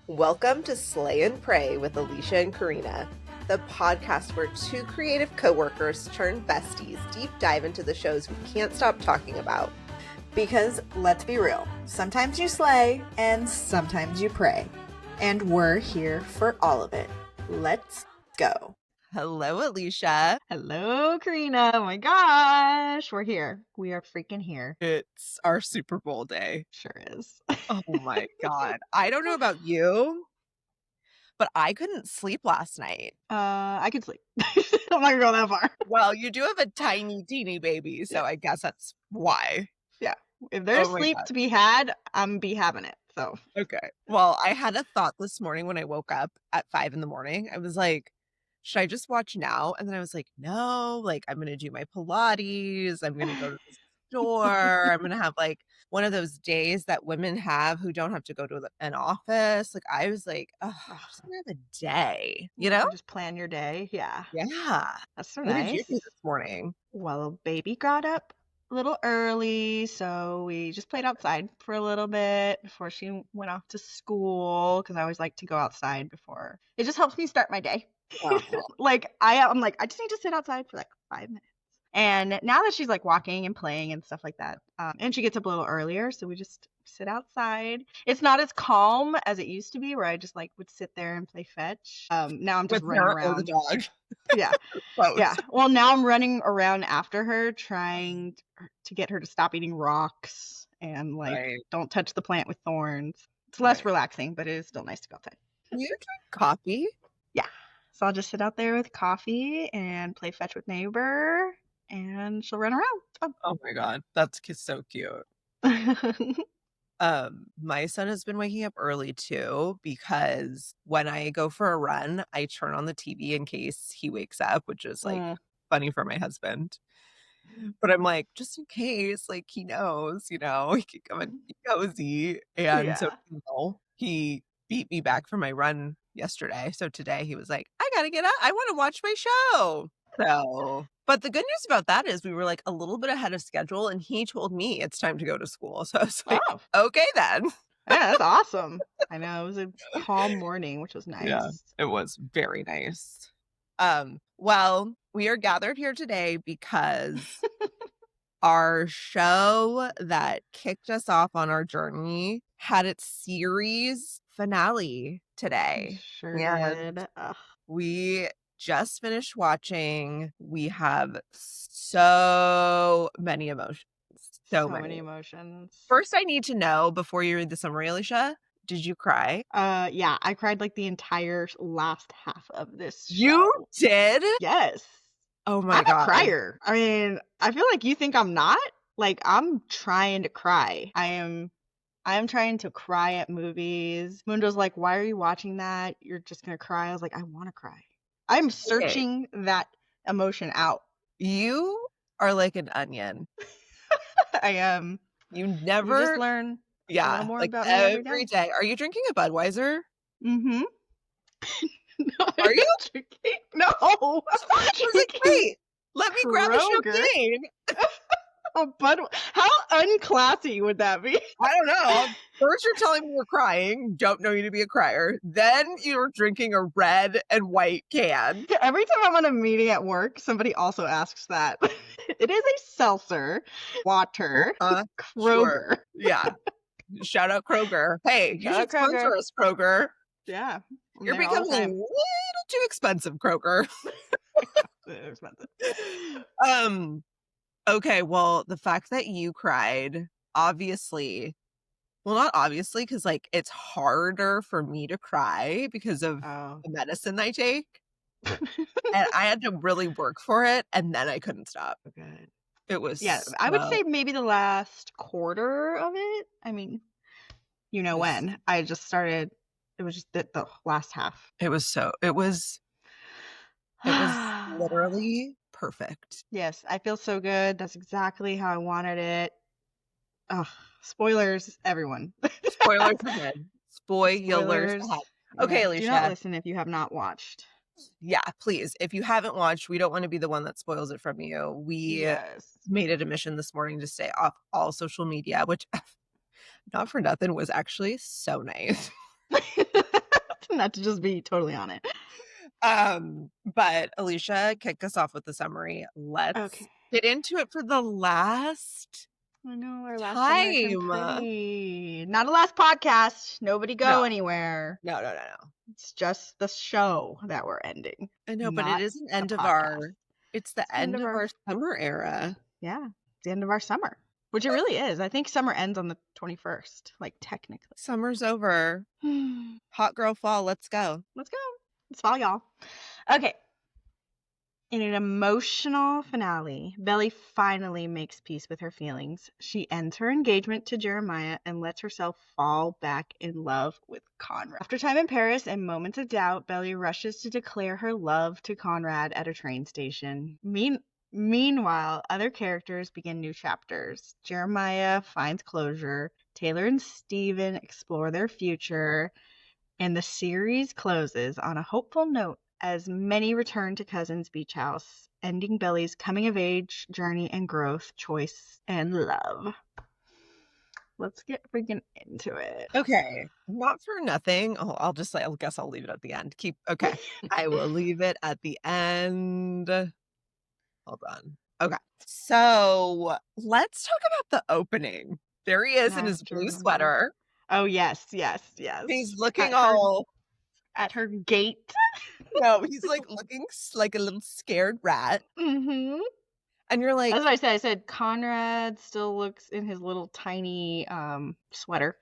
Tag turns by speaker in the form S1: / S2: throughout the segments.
S1: Welcome to Slay and Pray with Alisha and Corinna, the podcast where two creative coworkers turn besties deep dive into the shows we can't stop talking about.
S2: Because, let's be real, sometimes you slay and sometimes you pray. And we're here for all of it. Let's go.
S1: Hello, Alisha.
S2: Hello, Corinna. Oh my gosh. We're here. We are freaking here.
S1: It's our Super Bowl day.
S2: Sure is.
S1: Oh my God. I don't know about you, but I couldn't sleep last night.
S2: I could sleep. I'm not gonna go that far.
S1: Well, you do have a tiny, teeny baby, so I guess that's why.
S2: Yeah. If there's sleep to be had, I'm be having it. So.
S1: Okay. Well, I had a thought this morning when I woke up at 5 a.m. I was like, should I just watch now? And then I was like, no, like I'm going to do my Pilates. I'm going to go to the store. I'm going to have like one of those days that women have who don't have to go to an office. Like I was like, oh, I'm just going to have a day, you know?
S2: Just plan your day. Yeah.
S1: Yeah.
S2: That's so
S1: What
S2: nice.
S1: did you do this morning?
S2: Well, baby got up a little early, so we just played outside for a little bit before she went off to school, because I always like to go outside before. It just helps me start my day. Like I'm like, I just need to sit outside for like 5 minutes. And now that she's like walking and playing and stuff like that, and she gets up a little earlier, so we just sit outside. It's not as calm as it used to be, where I just like would sit there and play fetch. Now I'm just running around.
S1: Or the dog.
S2: Yeah. Yeah. Well, now I'm running around after her, trying to get her to stop eating rocks and like don't touch the plant with thorns. It's less relaxing, but it is still nice to go outside.
S1: You drink coffee?
S2: Yeah. So I'll just sit out there with coffee and play fetch with neighbor, and she'll run around. It's fun.
S1: Oh my God, that's so cute. My son has been waking up early too, because when I go for a run, I turn on the TV in case he wakes up, which is like funny for my husband. But I'm like, just in case, like he knows, he can come and be cozy. And so he beat me back from my run yesterday. So today he was like, I gotta get up. I want to watch my show. So, but the good news about that is we were like a little bit ahead of schedule, and he told me it's time to go to school. So I was like, okay then.
S2: Yeah, that's awesome. I know, it was a calm morning, which was nice.
S1: Yeah, it was very nice. Well, we are gathered here today because our show that kicked us off on our journey had its series finale today.
S2: Sure did.
S1: We just finished watching. We have so many emotions. So many emotions. First, I need to know, before you read the summary, Alisha, did you cry?
S2: Yeah, I cried like the entire last half of this show.
S1: You did?
S2: Yes.
S1: Oh my God.
S2: I'm a crier. I mean, I feel like you think I'm not. Like, I'm trying to cry. I am trying to cry at movies. Mundo's like, why are you watching that? You're just going to cry. I was like, I want to cry. I'm searching that emotion out.
S1: You are like an onion.
S2: I am.
S1: You never
S2: just learn a little more
S1: like
S2: about
S1: every day. Are you drinking a Budweiser?
S2: Mm-hmm.
S1: No, are you
S2: drinking? No. I
S1: was like, wait, let me grab a champagne.
S2: How unclassy would that be?
S1: I don't know. First you're telling me you're crying, don't know you to be a crier. Then you're drinking a red and white can.
S2: Every time I'm on a meeting at work, somebody also asks that. It is a seltzer water. Kroger.
S1: Sure. Yeah. Shout out Kroger. Hey, you should sponsor us, Kroger.
S2: Yeah.
S1: You're becoming a little too expensive, Kroger.
S2: Expensive.
S1: Okay, well, the fact that you cried, obviously, well, not obviously, because like it's harder for me to cry because of the medicine I take. And I had to really work for it, and then I couldn't stop.
S2: Good.
S1: It was
S2: I would say maybe the last quarter of it. I mean, when I just started, it was just the last half.
S1: It was literally perfect.
S2: Yes, I feel so good. That's exactly how I wanted it. Spoilers, everyone.
S1: Spoilers ahead. Spoilers ahead. Okay, Alisha.
S2: Do not listen if you have not watched.
S1: Yeah, please. If you haven't watched, we don't want to be the one that spoils it from you. We made it a mission this morning to stay off all social media, which, not for nothing, was actually so nice.
S2: Not to just be totally on it.
S1: But Alisha, kick us off with the summary. Let's
S2: Okay.
S1: get into it for the last
S2: I know, our last American
S1: time.
S2: Pretty. Not a last podcast. Nobody
S1: No,
S2: go anywhere.
S1: no, no, no, no.
S2: It's just the show that we're ending.
S1: I know, but it
S2: Not
S1: is an
S2: the
S1: end of
S2: podcast.
S1: it's the
S2: It's the end
S1: end
S2: of
S1: of
S2: our
S1: our summer era.
S2: Yeah, it's the end of our summer. Which it really is. I think summer ends on the 21st, like technically.
S1: Summer's over. Hot girl fall, let's go.
S2: Let's go. Let's fall, y'all. Okay. In an emotional finale, Belly finally makes peace with her feelings. She ends her engagement to Jeremiah and lets herself fall back in love with Conrad. After time in Paris and moments of doubt, Belly rushes to declare her love to Conrad at a train station. Meanwhile, other characters begin new chapters. Jeremiah finds closure, Taylor and Steven explore their future, and the series closes on a hopeful note as many return to Cousin's beach house, ending Belly's coming-of-age journey and growth, choice, and love. Let's get freaking into it.
S1: Okay, not for nothing. Oh, I guess I'll leave it at the end. Okay. I will leave it at the end. Hold on. Okay, so let's talk about the opening. There he is in his blue sweater.
S2: Oh, yes.
S1: He's looking all...
S2: At her gate.
S1: No, he's like looking like a little scared rat.
S2: Mm-hmm.
S1: And you're like...
S2: That's what I said. I said Conrad still looks in his little tiny sweater.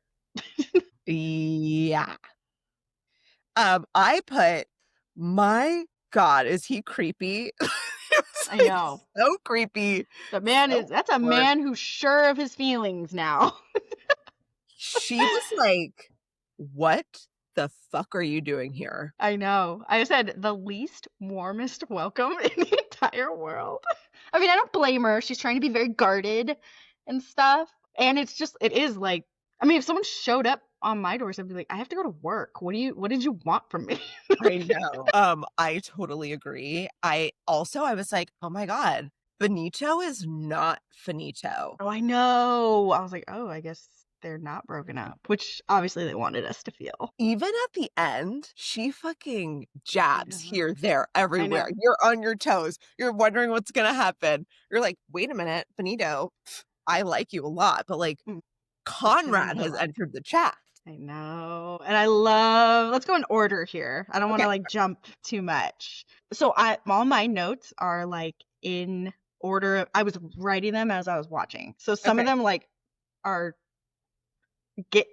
S1: Yeah. I put, my God, is he creepy?
S2: I know.
S1: So creepy.
S2: That's a man who's sure of his feelings now.
S1: She was like, what the fuck are you doing here?
S2: I know. I said the least warmest welcome in the entire world. I mean, I don't blame her. She's trying to be very guarded and stuff. And it is like, I mean, if someone showed up on my doorstep, I'd be like, I have to go to work. What did you want from me?
S1: I know. I totally agree. I was like, oh my God, Benito is not finito.
S2: Oh, I know. I was like, oh, I guess they're not broken up, which obviously they wanted us to feel.
S1: Even at the end, she fucking jabs here, there, everywhere. You're on your toes. You're wondering what's going to happen. You're like, wait a minute, Benito, I like you a lot, but like Conrad has entered the chat.
S2: I know. And let's go in order here. I don't want to like jump too much. So all my notes are like in order. I was writing them as I was watching. So some of them like get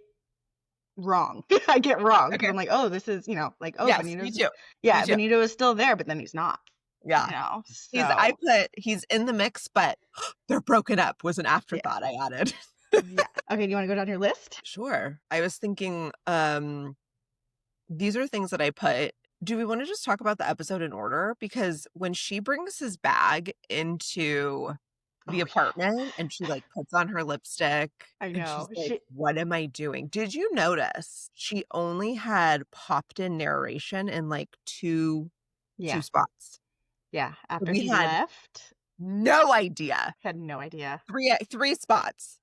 S2: wrong. I get wrong because I'm like, oh, this is, like, oh, yes, Benito's, me too. Yeah, me too. Benito is still there, but then he's not.
S1: Yeah. So. He's in the mix, but they're broken up was an afterthought I added.
S2: Yeah. Okay, do you want to go down your list?
S1: Sure. I was thinking, these are things that I put. Do we want to just talk about the episode in order? Because when she brings his bag into the apartment and she like puts on her lipstick,
S2: I know.
S1: And she's like, what am I doing? Did you notice she only had popped in narration in like two spots?
S2: Yeah. After he left.
S1: No idea.
S2: Had no idea.
S1: Three spots.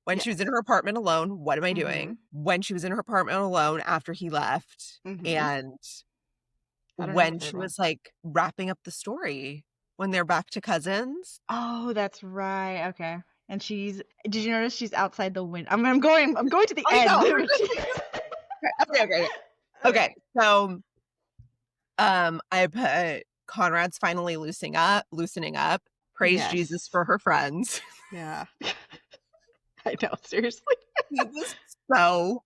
S1: When she was in her apartment alone, what am I doing? When she was in her apartment alone after he left, and when she was like wrapping up the story when they're back to Cousins.
S2: Oh, that's right. Okay. And did you notice she's outside the window? I'm going to the end.
S1: Okay. So, I put Conrad's finally loosening up. Praise Jesus for her friends.
S2: Yeah. I know, seriously.
S1: He was so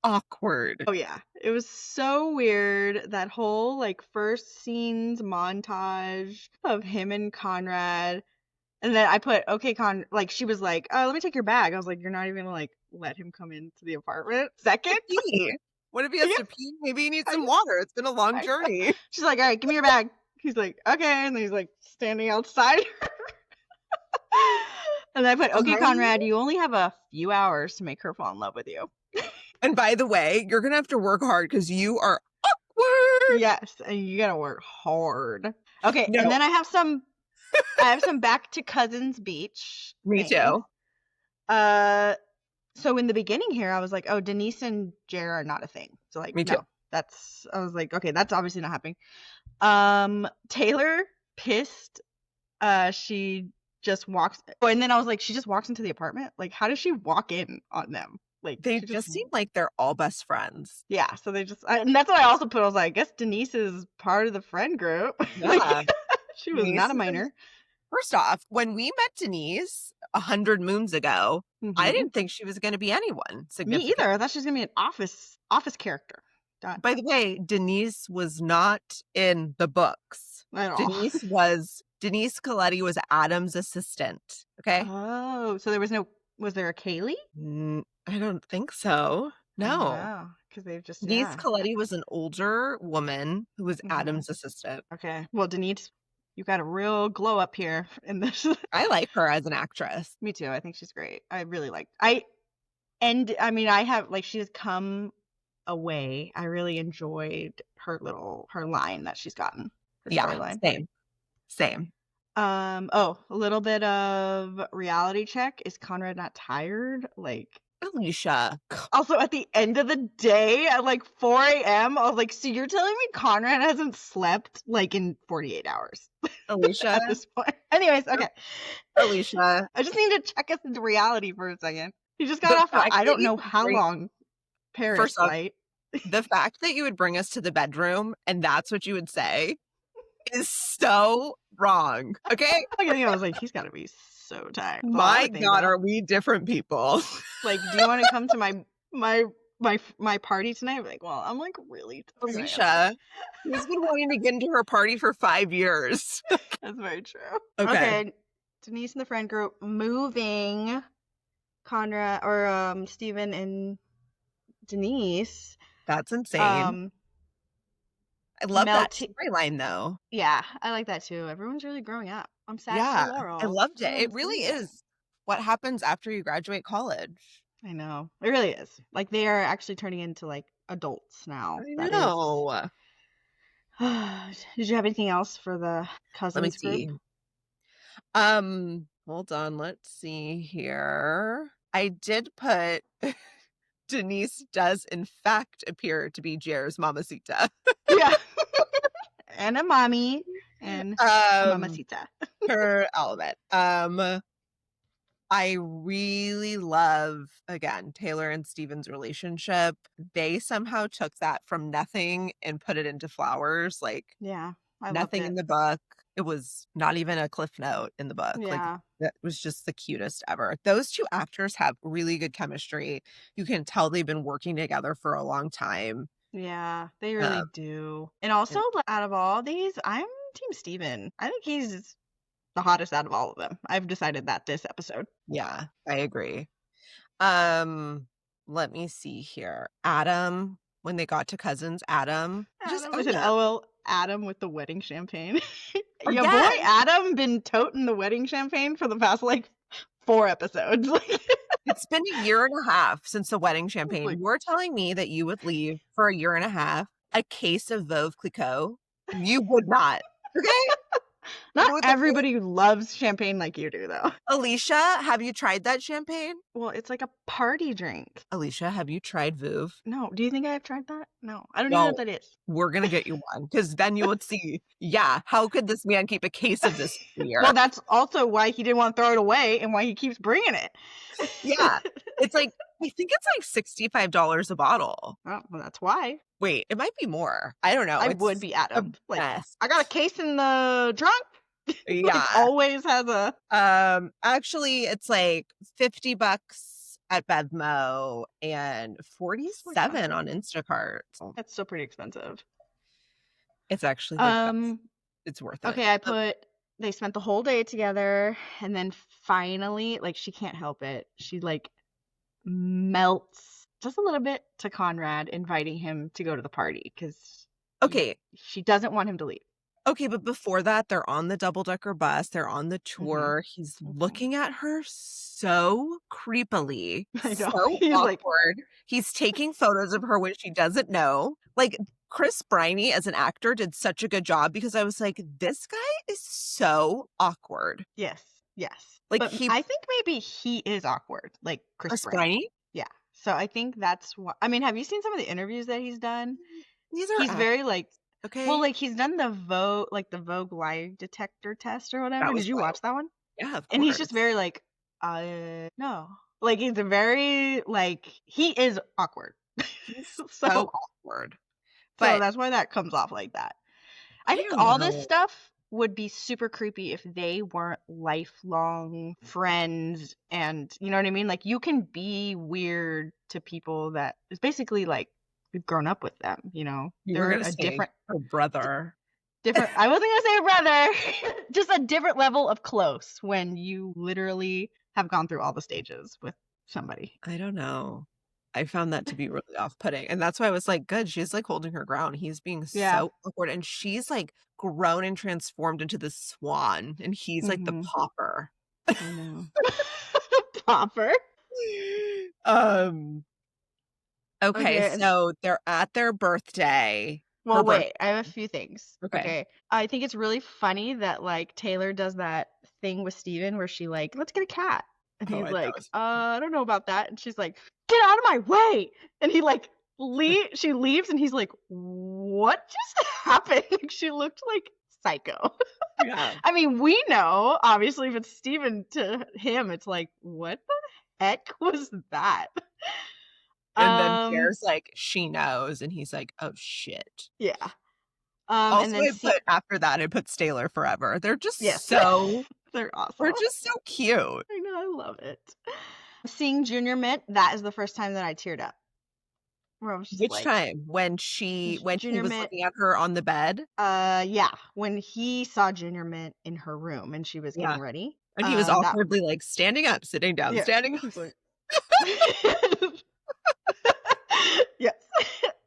S1: awkward.
S2: Oh yeah. It was so weird. That whole like first scenes montage of him and Conrad. And then I put, okay, like she was like, let me take your bag. I was like, you're not even gonna like let him come into the apartment? Second?
S1: What if he has to pee? Maybe he needs some water. It's been a long journey.
S2: She's like, all right, give me your bag. He's like, okay. And then he's like standing outside. And I put, okay, Conrad, you only have a few hours to make her fall in love with you.
S1: And by the way, you're going to have to work hard because you are awkward.
S2: Yes, and you got to work hard. Okay, and then I have some back to Cousins Beach.
S1: Me too.
S2: So in the beginning here, I was like, oh, Denise and Jer are not a thing. So like,
S1: me too.
S2: I was like, okay, that's obviously not happening. Taylor pissed. She just walks. Oh, and then I was like, she just walks into the apartment. Like, how does she walk in on them? Like,
S1: They
S2: she just.
S1: just seem like they're all best friends.
S2: Yeah, so they just. And that's what I also put. I was like, I guess Denise is part of the friend group. Like,
S1: Yeah.
S2: she was
S1: Denise
S2: not a
S1: is
S2: minor.
S1: First off, when we met Denise 100 moons ago, I
S2: Mm-hmm.
S1: didn't think she was going to be anyone
S2: Me
S1: significant.
S2: either. I thought she was gonna be an office character. Done.
S1: By the way, Denise was not in the books.
S2: At all.
S1: Denise Coletti was Adam's assistant. Okay.
S2: Oh, so there was no. Was there a Kaylee?
S1: I don't think so. No.
S2: Oh, because they've just
S1: Denise
S2: yeah.
S1: Coletti was an older woman who was
S2: Mm-hmm.
S1: Adam's assistant.
S2: Okay. Well, Denise, you got a real glow up here in this.
S1: I like her as an actress.
S2: Me too. I think she's great. I really like. I mean, I have like she has come away. I really enjoyed her line that she's gotten. Her
S1: Yeah,
S2: storyline.
S1: same.
S2: Oh, a little bit of reality check. Is Conrad not tired? Like,
S1: Alisha.
S2: also at the end of the day at like 4 a.m., I was like, so you're telling me Conrad hasn't slept like in 48 hours
S1: Alisha.
S2: at this point? Anyways, okay.
S1: Alisha.
S2: I just need to check us into reality for a second. He just got off I don't know how long Paris flight.
S1: The fact that you would bring us to the bedroom and that's what you would say is so wrong. Okay?
S2: I was like, he's got to be so tired.
S1: My God, are we different people?
S2: Like, do you want to come to my party tonight? I'm like, well, I'm like really tired.
S1: Alicia, he's been wanting to get into her party for 5 years.
S2: That's very true.
S1: Okay.
S2: Denise and the friend group moving Conrad or Steven and Denise.
S1: That's insane. I love that storyline though.
S2: Yeah, I like that too. Everyone's really growing up. I'm sad for Laurel.
S1: I loved it. It really is what happens after you graduate college.
S2: I know. It really is. Like they are actually turning into like adults now.
S1: I know.
S2: Did you have anything else for the cousins group?
S1: Hold on. Let's see here. I did put Denise does in fact appear to be Jer's mamacita.
S2: Yeah. And a mommy and a mamacita.
S1: Her element. I really love, again, Taylor and Steven's relationship. They somehow took that from nothing and put it into flowers. Like,
S2: yeah,
S1: nothing in the book. It was not even a cliff note in the book.
S2: Yeah.
S1: Like, that was just the cutest ever. Those two actors have really good chemistry. You can tell they've been working together for a long time.
S2: Yeah, they really do. And also, out of all these, I'm Team Steven. I think he's the hottest out of all of them. I've decided that this episode.
S1: Yeah, I agree. Let me see here. Adam, when they got to cousins, Adam
S2: was an LL Adam with the wedding champagne. Your boy Adam been toting the wedding champagne for the past like 4 episodes.
S1: It's been a year and a half since the wedding champagne. You're telling me that you would leave for a year and a half a case of Veuve Clicquot? You would not. Okay?
S2: Not everybody loves champagne like you do, though.
S1: Alisha, have you tried that champagne?
S2: Well, it's like a party drink.
S1: Alisha, have you tried Veuve?
S2: No. Do you think I've tried that? No. I don't even know what that is.
S1: We're going to get you one because then you would see, yeah, how could this man keep a case of this beer?
S2: Well, that's also why he didn't want to throw it away and why he keeps bringing it.
S1: Yeah. It's like, I think it's like $65 a bottle.
S2: Oh, well, that's why.
S1: Wait, it might be more. I don't know.
S2: I would be Adam. Like,
S1: mess.
S2: I got a case in the trunk.
S1: Yeah.
S2: Always has a.
S1: Actually, it's like $50 at Bevmo and $47 on Instacart.
S2: That's still pretty expensive.
S1: It's actually it's worth it.
S2: Okay, they spent the whole day together, and then finally, like, she can't help it. She like melts just a little bit to Conrad, inviting him to go to the party because she doesn't want him to leave.
S1: Okay, but before that, they're on the double-decker bus. They're on the tour. Mm-hmm. He's looking at her so creepily, so awkward. He's taking photos of her when she doesn't know. Like, Chris Briney as an actor did such a good job because I was like, this guy is so awkward.
S2: Yes.
S1: Like,
S2: but I think maybe he is awkward, like Chris Briney. Yeah. So I think that's what. I mean, have you seen some of the interviews that he's done?
S1: These are
S2: He's very
S1: actors,
S2: like, well,
S1: okay?
S2: like he's done the Vogue lie detector test or whatever.
S1: That
S2: Did
S1: was
S2: you
S1: wild.
S2: watch that one?
S1: Yeah, of
S2: And he's just
S1: course.
S2: very like, no. Like he's a very like he is awkward.
S1: He's so
S2: So
S1: awkward.
S2: so
S1: But
S2: that's why that comes off like that. I
S1: I
S2: think
S1: don't
S2: all this
S1: know.
S2: stuff would be super creepy if they weren't lifelong friends and you know what I mean? Like you can be weird to people that it's basically like you've grown up with them, you know?
S1: You were
S2: They're
S1: gonna
S2: a
S1: say her brother.
S2: different I wasn't gonna say brother. Just a different level of close when you literally have gone through all the stages with somebody.
S1: I don't know. I found that to be really off-putting, and that's why I was like, "Good, she's, like, holding her ground." He's being
S2: Yeah.
S1: so awkward, and she's, like, grown and transformed into the swan, and he's, like, the
S2: Mhm.
S1: pauper.
S2: I know. Popper.
S1: Um, okay,
S2: Okay, and
S1: so they're at their birthday. Her
S2: well,
S1: birth
S2: wait, I have a few things.
S1: Okay.
S2: Okay. I think it's really funny that like Taylor does that thing with Steven where she like, let's get a cat. And
S1: Oh,
S2: he's
S1: I that
S2: like,
S1: was
S2: I don't know about that. And she's like, get out of my way. And he like she leaves and he's like, what just happened? Like she looked like psycho.
S1: yeah,
S2: I mean, we know, obviously, if it's Steven to him, it's like, what the heck was that?
S1: and then
S2: Um,
S1: Pierre's like, "She knows," and he's like, "Oh, shit."
S2: yeah. And
S1: Also,
S2: then
S1: after that, I put Staler Forever.
S2: yes. They're
S1: We're
S2: awesome.
S1: just so cute.
S2: I know, I love it. Seeing Junior Mint, that is the first time that I teared up. Where I was just
S1: Which
S2: like,
S1: time? When he
S2: Junior
S1: was
S2: Mint,
S1: looking at her on the bed?
S2: yeah, when he saw Junior Mint in her room and she was
S1: Yeah,
S2: getting ready.
S1: and he was
S2: That
S1: awkwardly, like, standing up, sitting down,
S2: yeah,
S1: standing up.
S2: he's like yes.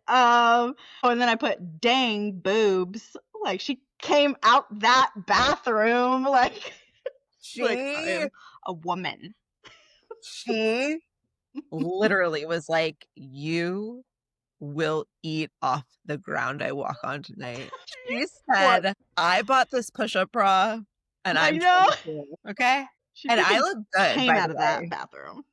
S2: Oh, and then I put dang boobs. Like she came out that bathroom like I
S1: She
S2: am a woman.
S1: she literally was like, "You will eat off the ground I walk on tonight." She
S2: What?
S1: said, "I bought this push-up bra, and
S2: I
S1: I'm
S2: know.
S1: 22, okay?
S2: She
S1: And I
S2: freaking
S1: look good,
S2: came
S1: by
S2: out
S1: the
S2: of that
S1: way.
S2: bathroom.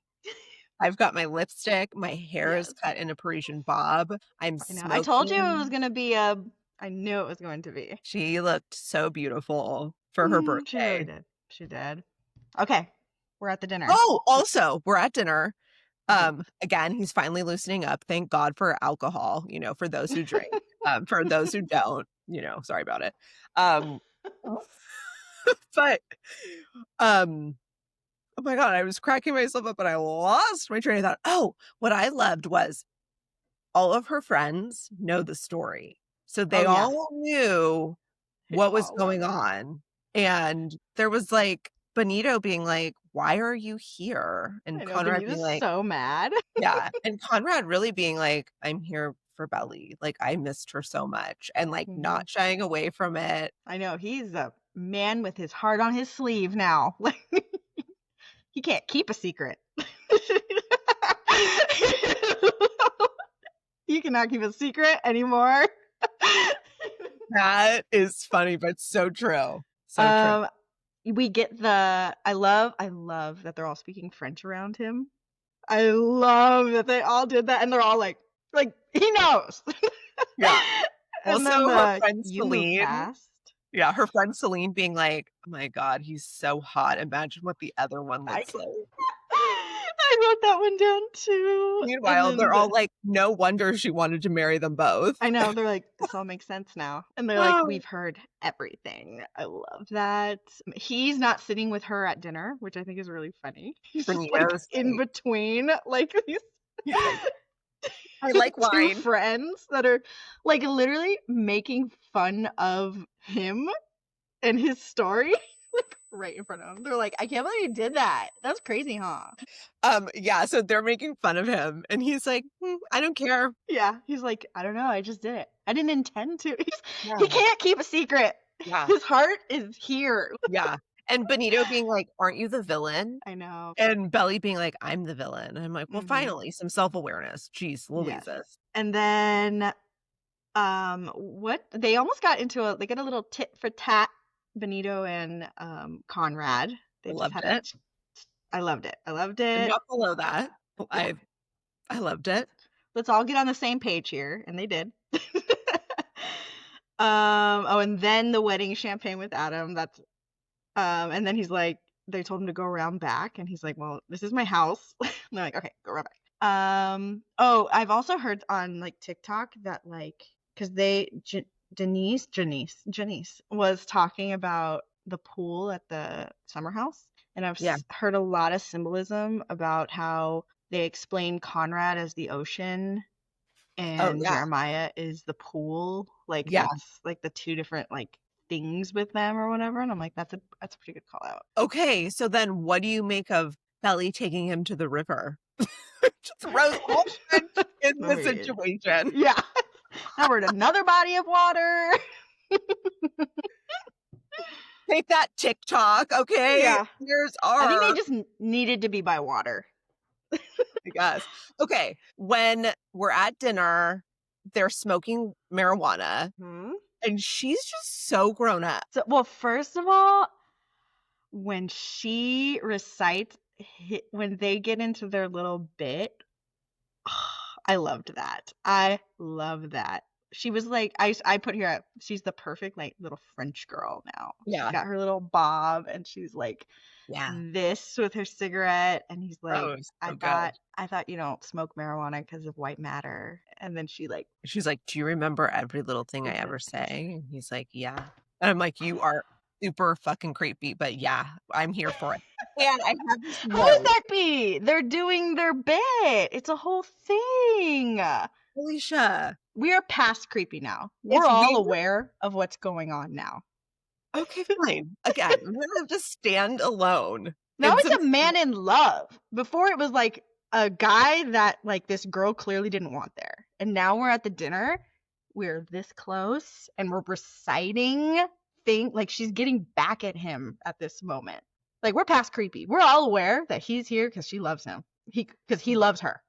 S1: I've got my lipstick, my hair is
S2: Yes.
S1: cut in a Parisian bob, I'm
S2: I know. I told you it was
S1: smoking."
S2: gonna be a I knew it was going to be.
S1: She looked so beautiful for her
S2: She really
S1: birthday.
S2: did. She did. Okay. We're at the dinner.
S1: Oh, also, we're at dinner.
S2: Mhm.
S1: Again, he's finally loosening up. Thank God for alcohol, for those who drink. For those who don't, sorry about it. Um, but um, oh my God, I was cracking myself up, but I lost my train of thought. Oh, what I loved was all of her friends know the story. So they
S2: Oh yeah.
S1: all knew
S2: They
S1: what was
S2: all love
S1: going
S2: it.
S1: on. And there was like Benito being like, "Why are you here?" And
S2: I know
S1: Conrad being
S2: Benita's
S1: like,
S2: so mad.
S1: yeah. And Conrad really being like, "I'm here for Belly. Like, I missed her so much." And like
S2: Mhm.
S1: not shying away from it.
S2: I know he's a man with his heart on his sleeve now. Like he can't keep a secret. You cannot keep a secret anymore.
S1: That is funny, but so true. So true.
S2: um, we get I love that they're all speaking French around him. I love that they all did that and they're all like he knows.
S1: Yeah.
S2: And
S1: Also,
S2: then
S1: her friend
S2: you move
S1: Celine.
S2: fast.
S1: Yeah, her friend Celine being like, "Oh my God, he's so hot. Imagine what the other one
S2: I
S1: looks like."
S2: I wrote that one down too. And
S1: Meanwhile,
S2: then
S1: they're all like, "No wonder she wanted to marry them both."
S2: I know, they're like, this all makes sense now. And they're like,
S1: Oh,
S2: we've heard everything. I love that. He's not sitting with her at dinner, which I think is really funny. He's just like
S1: Benito's
S2: in
S1: like,
S2: between, like these
S1: he's like, "I like
S2: two
S1: wine."
S2: friends that are like literally making fun of him and his story. Like right in front of him. They're like, I can't believe you did that. That's crazy, huh?
S1: Yeah, so they're making fun of him, and he's like, "I don't care."
S2: Yeah. He's like, I don't know, I just did it. I didn't intend to. He
S1: Yeah,
S2: can't keep a secret.
S1: yeah,
S2: His heart is here.
S1: yeah. And Benito being like, "Aren't you the villain?"
S2: I know.
S1: And Belly being like, "I'm the villain." And I'm like, "Well,
S2: Mhm.
S1: finally, some self-awareness. Jeez
S2: Yes.
S1: Louises."
S2: And then what they almost got into they got a little tit for tat, Benito and Conrad.
S1: I
S2: They just
S1: loved
S2: had
S1: it.
S2: I loved it. I loved
S1: Could
S2: it.
S1: not below that.
S2: Yeah.
S1: I loved it.
S2: Let's all get on the same page here, and they did. Oh, and then the wedding champagne with Adam. That's and then he's like, they told him to go around back, and he's like, well, this is my house. And they're like, okay, go around back. Oh, I've also heard on like TikTok that like, because Janice was talking about the pool at the summer house, and I've
S1: Yeah.
S2: heard a lot of symbolism about how they explain Conrad as the ocean
S1: Oh,
S2: and
S1: yeah.
S2: Jeremiah is the pool. Like
S1: Yeah.
S2: that's like the two different like things with them or whatever. And I'm like, that's a pretty good call out.
S1: Okay, so then what do you make of Belly taking him to the river? Just throws all the good in the situation.
S2: Yeah. Now we're at another body of water.
S1: Take that, TikTok, okay?
S2: Yeah.
S1: Here's
S2: I think they
S1: our
S2: just needed to be by water.
S1: I guess. Okay, when we're at dinner, they're smoking marijuana,
S2: Hmm?
S1: and she's just so grown up.
S2: So, well, first of all, when she recites, when they get into their little bit, I loved that. I love that. She was like, I put here, she's the perfect like little French girl now. She's
S1: Yeah.
S2: got her little bob and she's like
S1: Yeah.
S2: this with her cigarette. And he's like,
S1: Oh, it's so good.
S2: I thought you don't smoke marijuana because of white matter. And then she like,
S1: She's like, "Do you remember every little thing I ever say?" And he's like, "Yeah." And I'm like, "You are super fucking creepy, but yeah, I'm here for it." And I have this
S2: how is
S1: note.
S2: that be? They're doing their bit. It's a whole thing.
S1: Alisha,
S2: We are past creepy now. We're
S1: if
S2: all
S1: we were
S2: aware of what's going on now.
S1: okay, fine. Again, I'm gonna have to stand alone
S2: Now
S1: in
S2: it's
S1: some
S2: a man in love. Before it was like a guy that like this girl clearly didn't want there. And now we're at the dinner. We're this close and we're reciting thing like she's getting back at him at this moment. Like we're past creepy. We're all aware that he's here because she loves him. Because he loves her.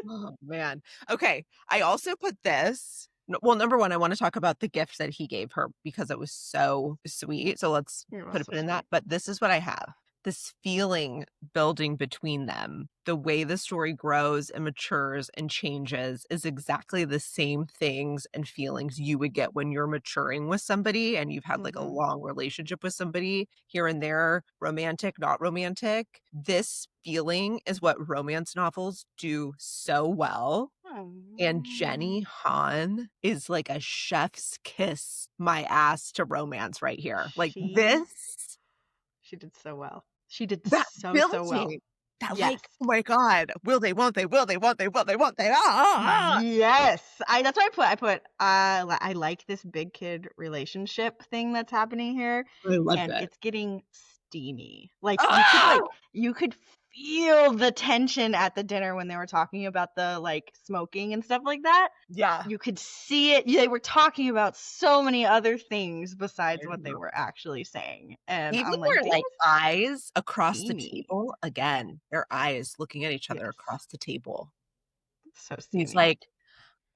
S1: oh man. Okay. I also put this. Well, number one, I want to talk about the gift that he gave her because it was so sweet. So let's
S2: It was
S1: put a
S2: so
S1: pin in
S2: sweet.
S1: that. But this is what I have. This feeling building between them, the way the story grows and matures and changes is exactly the same things and feelings you would get when you're maturing with somebody and you've had like a
S2: Mm-hmm.
S1: long relationship with somebody here and there, romantic, not romantic. This feeling is what romance novels do so well. And Jenny Han is like a chef's kiss my ass to romance right here. Like
S2: She
S1: this
S2: she did so well. She did
S1: that
S2: so well.
S1: building, that
S2: Yes.
S1: like, oh my God, will they, won't they, will they, won't they, will they, won't they, ah.
S2: Yes. That's what I like this big kid relationship thing that's happening here
S1: I loved
S2: and
S1: it.
S2: it's getting steamy. Like
S1: Ah!
S2: you could feel the tension at the dinner when they were talking about the like smoking and stuff like that.
S1: Yeah.
S2: You could see it. They were talking about so many other things
S1: I
S2: besides what they
S1: know.
S2: were actually saying. And
S1: Even
S2: I'm like,
S1: their
S2: damn,
S1: like eyes across the
S2: steamy.
S1: table, again, their eyes looking at each other
S2: Yes.
S1: across the table.
S2: So
S1: He's
S2: steamy.
S1: like,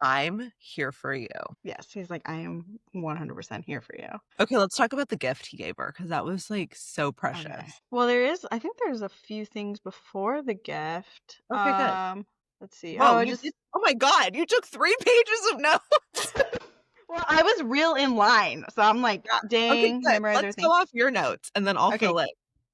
S1: I'm here for you.
S2: Yes, he's like, I am 100% here for you.
S1: Okay, let's talk about the gift he gave her because that was like so precious.
S2: Okay. Well, I think there's a few things before the gift.
S1: Okay, good.
S2: Let's see.
S1: Whoa, you did, oh my God, you took 3 pages of notes.
S2: Well, I was real in line, so I'm like,
S1: Yeah. Okay,
S2: dang,
S1: good.
S2: memorize
S1: Let's
S2: everything.
S1: go off your notes and then I'll
S2: Okay,
S1: fill it.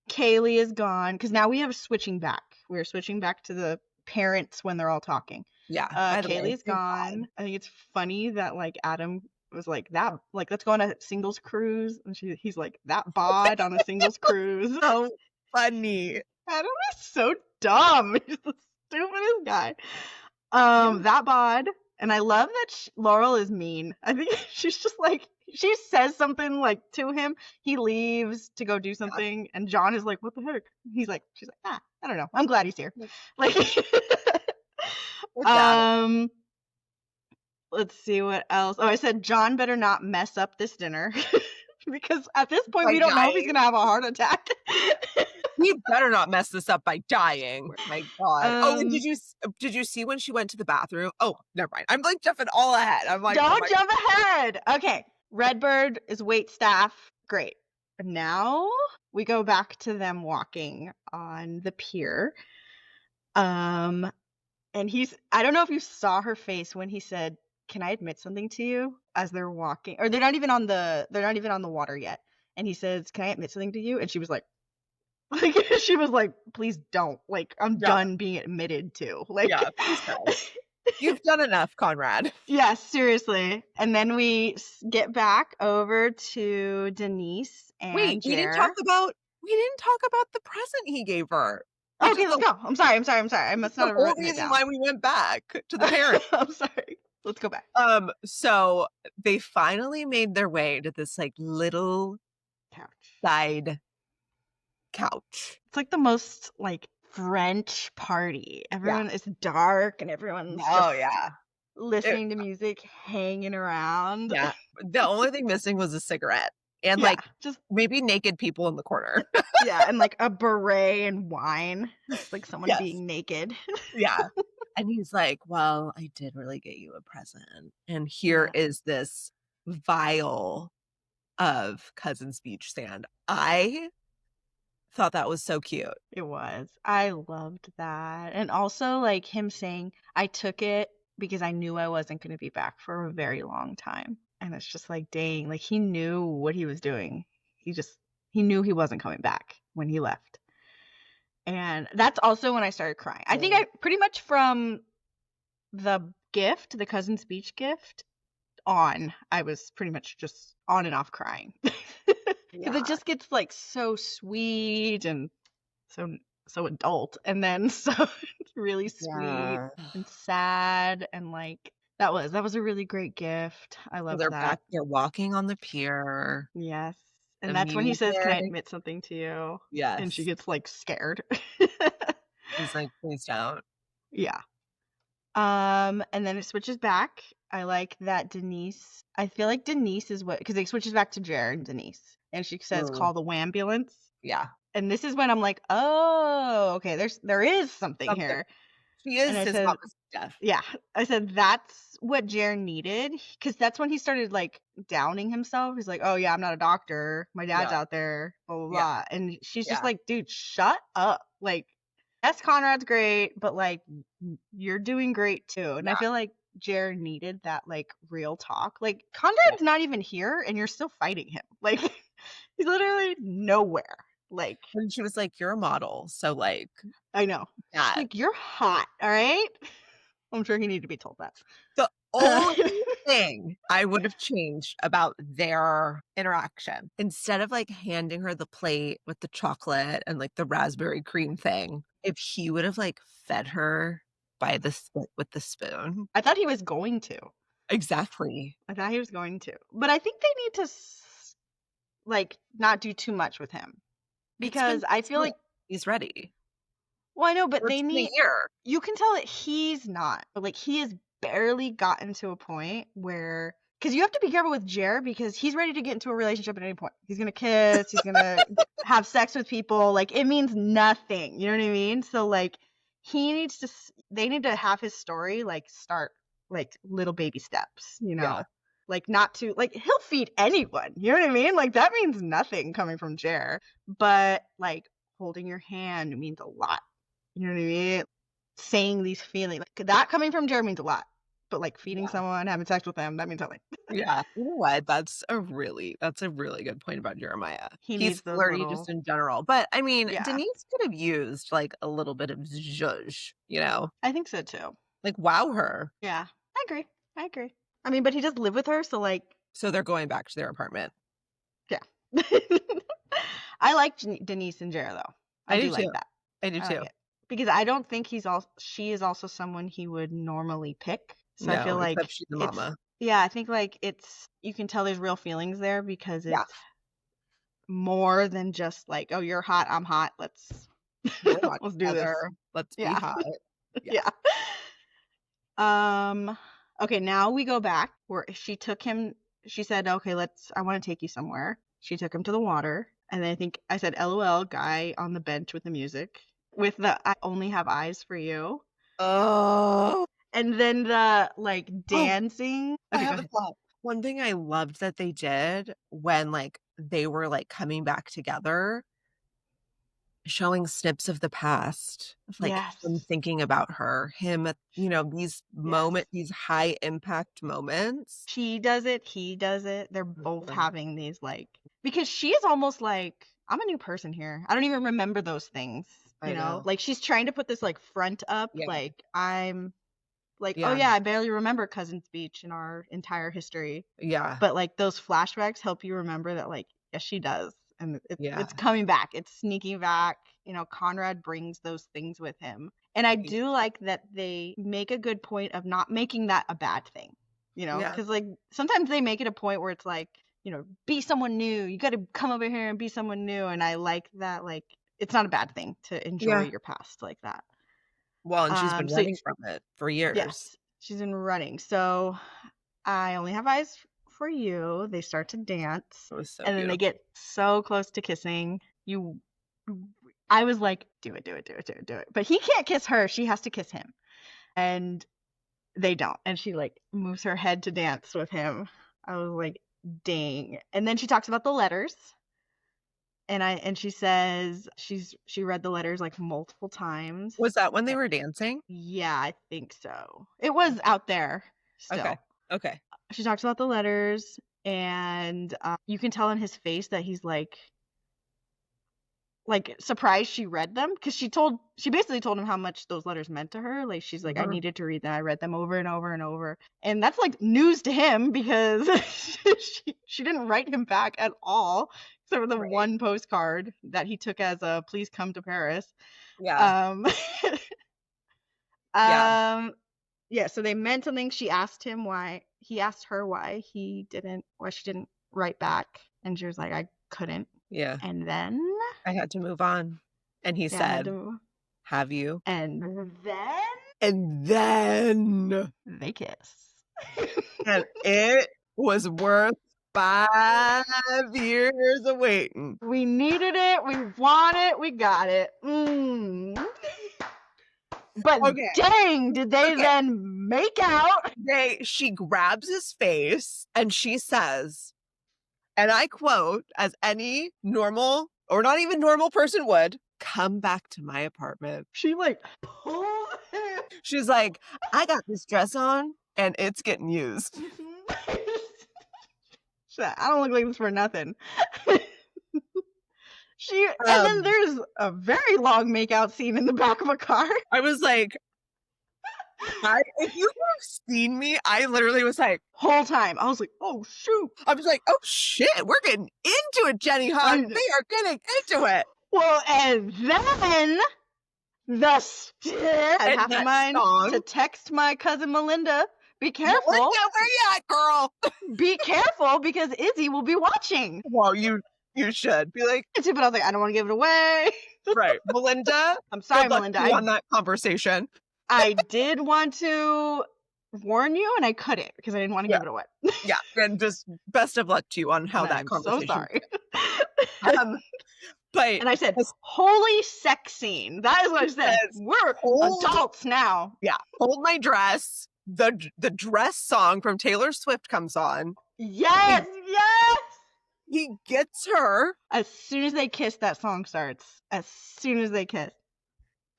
S2: Kaylee is gone because now we have switching back. We're switching back to the parents when they're all talking.
S1: Yeah. By the way,
S2: Kaylee's
S1: thank God.
S2: gone. I think it's funny that like Adam was like that, like let's go on a singles cruise, and he's like that bod on a singles cruise.
S1: So funny.
S2: Adam is so dumb. He's the stupidest guy.
S1: Yeah.
S2: That bod, and I love that Laurel is mean. I think she's just like she says something like to him. He leaves to go do something, and John is like, "What the heck?" She's like, I don't know. I'm glad he's here. Like,
S1: Poor dad.
S2: let's see what else. Oh, I said John better not mess up this dinner because at this point
S1: By
S2: we don't know if he's
S1: dying.
S2: gonna have a heart attack.
S1: He better not mess this up by dying. My God. Oh, and
S2: Um,
S1: did you see when she went to the bathroom? Oh, never mind. I'm like jumping all ahead. I'm like, oh
S2: Don't
S1: my
S2: jump ahead. Okay. Redbird is wait staff. Great. Now we go back to them walking on the pier. And I don't know if you saw her face when he said, "Can I admit something to you?" as they're walking, or they're not even on the water yet. And he says, "Can I admit something to you?" And she was like, like she was like, "Please don't. Like, I'm
S1: Yeah,
S2: done being admitted to." Like
S1: yeah, please no. You've done enough, Conrad.
S2: yeah, seriously. And then we get back over to Denise
S1: Wait,
S2: and Jer.
S1: we didn't talk about the present he gave her,
S2: Oh,
S1: which is
S2: okay, let's go. I'm sorry. I must not
S1: the
S2: have
S1: whole
S2: written it
S1: reason
S2: down.
S1: why we went back to the parents.
S2: I'm sorry. Let's go back.
S1: So they finally made their way to this like little
S2: Couch.
S1: side couch.
S2: It's like the most like French party.
S1: Yeah.
S2: Everyone is dark and everyone's
S1: Oh
S2: just
S1: yeah. It,
S2: listening to music, hanging around.
S1: yeah. The only thing missing was a cigarette and
S2: Yeah,
S1: like
S2: just
S1: maybe naked people in the corner.
S2: yeah, and like a beret and wine. Just like someone
S1: Yes.
S2: being naked.
S1: Yeah. And he's like, "Well, I did really get you a present. And here
S2: Yeah,
S1: is this vial of Cousin's Beach sand." I thought that was so cute.
S2: it was. I loved that. And also like him saying, "I took it because I knew I wasn't going to be back for a very long time." And it's just like, dang, like he knew what he was doing. He knew he wasn't coming back when he left. And that's also when I started crying. I think
S1: Mm.
S2: I pretty much from the cousin speech gift on, I was pretty much just on and off crying. Because it
S1: Yeah.
S2: just gets like so sweet and so adult, and then so really sweet
S1: Yeah.
S2: and sad, and like that was a really great gift. I
S1: So
S2: loved
S1: they're back
S2: that.
S1: there walking on the pier.
S2: Yes.
S1: The
S2: And that's when he says, "Can I
S1: music.
S2: admit something to you?" And she
S1: Yes.
S2: gets like scared.
S1: He's like, "Please don't."
S2: Yeah. And then it switches back. I like that Denise. I feel like Denise is what, because it switches back to Jared and Denise, and she says,
S1: Mm,
S2: "Call the wambulance."
S1: yeah.
S2: And this is when I'm like, "Oh, okay. There is something
S1: Something.
S2: here."
S1: She
S2: And
S1: is
S2: I
S1: his
S2: said,
S1: mama's death.
S2: "Yeah." I said that's what Jared needed, because that's when he started like downing himself. He's like, "Oh yeah, I'm not a doctor. My dad's
S1: Yeah.
S2: out there, blah blah
S1: Yeah.
S2: blah." And she's just
S1: Yeah.
S2: like, "Dude, shut up. Like, yes, Conrad's great, but like you're doing great too." And I
S1: Yeah.
S2: feel like Jared needed that like real talk. Like
S1: Yeah.
S2: Conrad's not even here and you're still fighting him. Like he's literally nowhere. Like,
S1: And she was like, "You're a model." So like
S2: I know. She's
S1: that.
S2: like, "You're hot, all right?" I'm sure he needed to be told that.
S1: The
S2: Uh,
S1: only thing I would have changed about their interaction, instead of like handing her the plate with the chocolate and like the raspberry cream thing, if he would have like fed her by the with the spoon.
S2: I thought he was going to.
S1: Exactly.
S2: I thought he was going to. But I think they need to like not do too much with him,
S1: It's been
S2: because I
S1: 6
S2: feel like,
S1: months. He's ready.
S2: well, I know, but
S1: Or
S2: they
S1: it's been a
S2: need,
S1: year.
S2: you can tell that he's not, but like he has barely gotten to a point where, because you have to be careful with Jer, because he's ready to get into a relationship at any point. He's gonna kiss, he's gonna have sex with people. Like it means nothing. You know what I mean? So like they need to have his story like start like little baby steps.
S1: Yeah.
S2: Like not to like he'll feed anyone. You know what I mean? Like that means nothing coming from Jer, but like holding your hand means a lot. You know what I mean? Saying these feelings, like that coming from Jared means a lot. But like feeding
S1: Yeah.
S2: someone, having sex with them, that means nothing.
S1: Yeah. You know what? That's a really good point about Jeremiah.
S2: He
S1: He's
S2: needs those
S1: flirty just
S2: little,
S1: in general. But I mean,
S2: yeah.
S1: Denise could have used like a little bit of zhuzh, you know?
S2: I think so too.
S1: Like wow her.
S2: Yeah, I agree. I agree. I mean, but he does live with her, so like,
S1: So they're going back to their apartment.
S2: yeah. I like Denise and Jared though. I
S1: I do
S2: do like
S1: too.
S2: that.
S1: I do
S2: I like
S1: too.
S2: it because I don't think she is also someone he would normally pick. So I feel
S1: No,
S2: like
S1: except she's the
S2: it's,
S1: mama.
S2: yeah, I think like you can tell there's real feelings there because
S1: Yeah.
S2: it's more than just like, "Oh, you're hot, I'm hot. Let's
S1: We're hot
S2: let's do this."
S1: together. Let's be
S2: Yeah.
S1: hot. Yeah.
S2: Yeah. Okay, now we go back where she said, "Okay, I want to take you somewhere." She took him to the water, and then I think I said, "LOL, guy on the bench with the music with the I only have eyes for you."
S1: Oh.
S2: And then the like
S1: Oh,
S2: dancing.
S1: I
S2: Okay, go
S1: have a
S2: ahead.
S1: thought. One thing I loved that they did when like they were like coming back together, showing snips of the past, of like him
S2: Yes.
S1: thinking about her, him, these
S2: Yes.
S1: these high impact moments.
S2: She does it, he does it. They're both
S1: Mhm.
S2: having these like because she's almost like I'm a new person here. I don't even remember those things,
S1: I know.
S2: Like she's trying to put this like front up
S1: Yeah.
S2: like I'm like, "Oh
S1: Yeah.
S2: yeah, I barely remember Cousin's Beach in our entire history."
S1: Yeah.
S2: But like those flashbacks help you remember that like yes she does. And
S1: Yeah.
S2: it's coming back. It's sneaking back. Conrad brings those things with him. And I do like that they make a good point of not making that a bad thing.
S1: Yeah.
S2: Because like sometimes they make it a point where it's like, be someone new. You got to come over here and be someone new. And I like that. Like, it's not a bad thing to enjoy
S1: Yeah.
S2: your past like that.
S1: Well, and she's been
S2: So
S1: running from it for years.
S2: yes, she's in running. So I only have eyes for you. They start to dance,
S1: It was so
S2: and then they
S1: beautiful.
S2: get so close to kissing. I was like, do it, do it, do it, do it, do it. But he can't kiss her. She has to kiss him, and they don't. And she like moves her head to dance with him. I was like, dang. And then she talks about the letters, and she says she read the letters like multiple times.
S1: Was that when they were dancing?
S2: Yeah, I think so. It was out there
S1: Okay.
S2: still.
S1: Okay.
S2: She talks about the letters, and you can tell in his face that he's like surprised she read them because she basically told him how much those letters meant to her. Like she's like, I
S1: Mhm.
S2: needed to read them. I read them over and over and over, and that's like news to him because she didn't write him back at all, except for the
S1: Right.
S2: one postcard that he took as a please come to Paris.
S1: Yeah.
S2: Um,
S1: Yeah.
S2: yeah, so they meant something. He asked her why she didn't write back. And she was like, I couldn't.
S1: Yeah.
S2: And then
S1: I had to move on. And he
S2: they had
S1: said,
S2: to,
S1: have you?
S2: and then
S1: And then,
S2: they kiss.
S1: and it was worth 5 years of waiting.
S2: We needed it. We want it. We got it. But
S1: Okay.
S2: dang, did they
S1: Okay.
S2: then make out?
S1: She grabs his face and she says, and I quote, as any normal or not even normal person would, come back to my apartment.
S2: She like pulled him.
S1: She's like, I got this dress on and it's getting used.
S2: I don't look like this for nothing. And then there's a very long makeout scene in the back of a car.
S1: I was like, if you could have seen me, I literally was like,
S2: whole time. I was like, oh shoot.
S1: I was like, oh shit, we're getting into it, Jenny Hahn. We are getting into it.
S2: Well, and then I have in mind to text my cousin Melinda. Be careful.
S1: Where you at, girl?
S2: Be careful because Izzy will be watching.
S1: Well, you should be like,
S2: but I was like, I don't want to give it away.
S1: Right, Melinda.
S2: I'm sorry, Melinda.
S1: On that conversation.
S2: I did want to warn you, and I couldn't because I didn't want to give it away.
S1: Yeah, and just best of luck to you on how that conversation.
S2: So sorry.
S1: But
S2: and I said, holy sex scene. That is what I said. We're adults now.
S1: Yeah, hold my dress. The dress song from Taylor Swift comes on.
S2: Yes.
S1: He gets her.
S2: As soon as they kiss, that song starts. As soon as they kiss.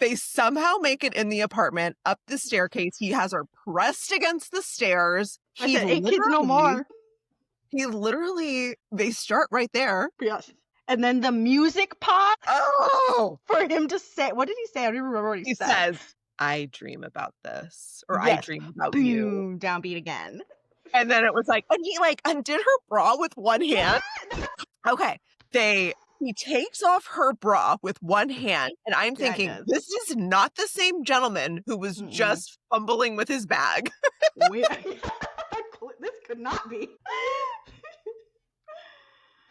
S1: They somehow make it in the apartment, up the staircase. He has her pressed against the stairs.
S2: I said, 8 kids no more.
S1: They start right there.
S2: Yes. And then the music pops.
S1: Oh!
S2: For him to say, what did he say? I don't even remember what he said.
S1: He says, I dream about this. Or I dream about you.
S2: Downbeat again.
S1: And then it was like, and he like undid her bra with one hand. Okay. He takes off her bra with one hand, and I'm thinking, this is not the same gentleman who was just fumbling with his bag.
S2: This could not be.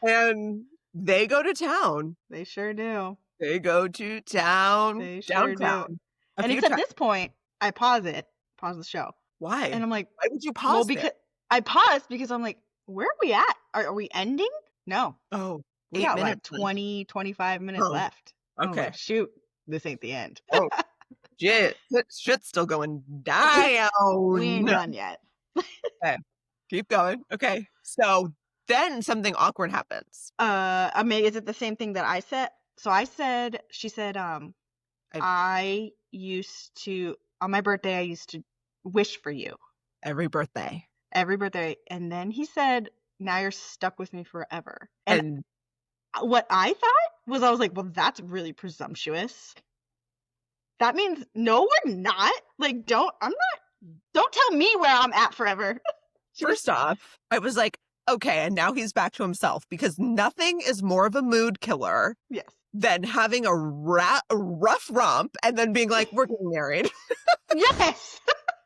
S1: And they go to town.
S2: They sure do.
S1: They go to town.
S2: They sure
S1: downtown.
S2: do. And it's at this point, I pause the show.
S1: Why?
S2: And I'm like,
S1: why would you pause?
S2: Well, because I paused because I'm like, where are we at? Are we ending? No.
S1: Oh.
S2: We got like 20, 25 minutes left.
S1: Okay.
S2: Like, shoot, this ain't the end.
S1: Oh, shit. Shit's still going down.
S2: We ain't done yet.
S1: Okay. Keep going. Okay. So then something awkward happens.
S2: I mean, is it the same thing that I said? So she said,
S1: I,
S2: I used to, on my birthday, I used to wish for you
S1: every birthday.
S2: every birthday. And then he said, now you're stuck with me forever. And
S1: And
S2: what I thought was, I was like, well, that's really presumptuous. That means, no, we're not. Like, don't tell me where I'm at forever.
S1: first off, I was like, okay, and now he's back to himself because nothing is more of a mood killer
S2: Yes.
S1: than having a rough romp and then being like, we're getting married.
S2: Yes.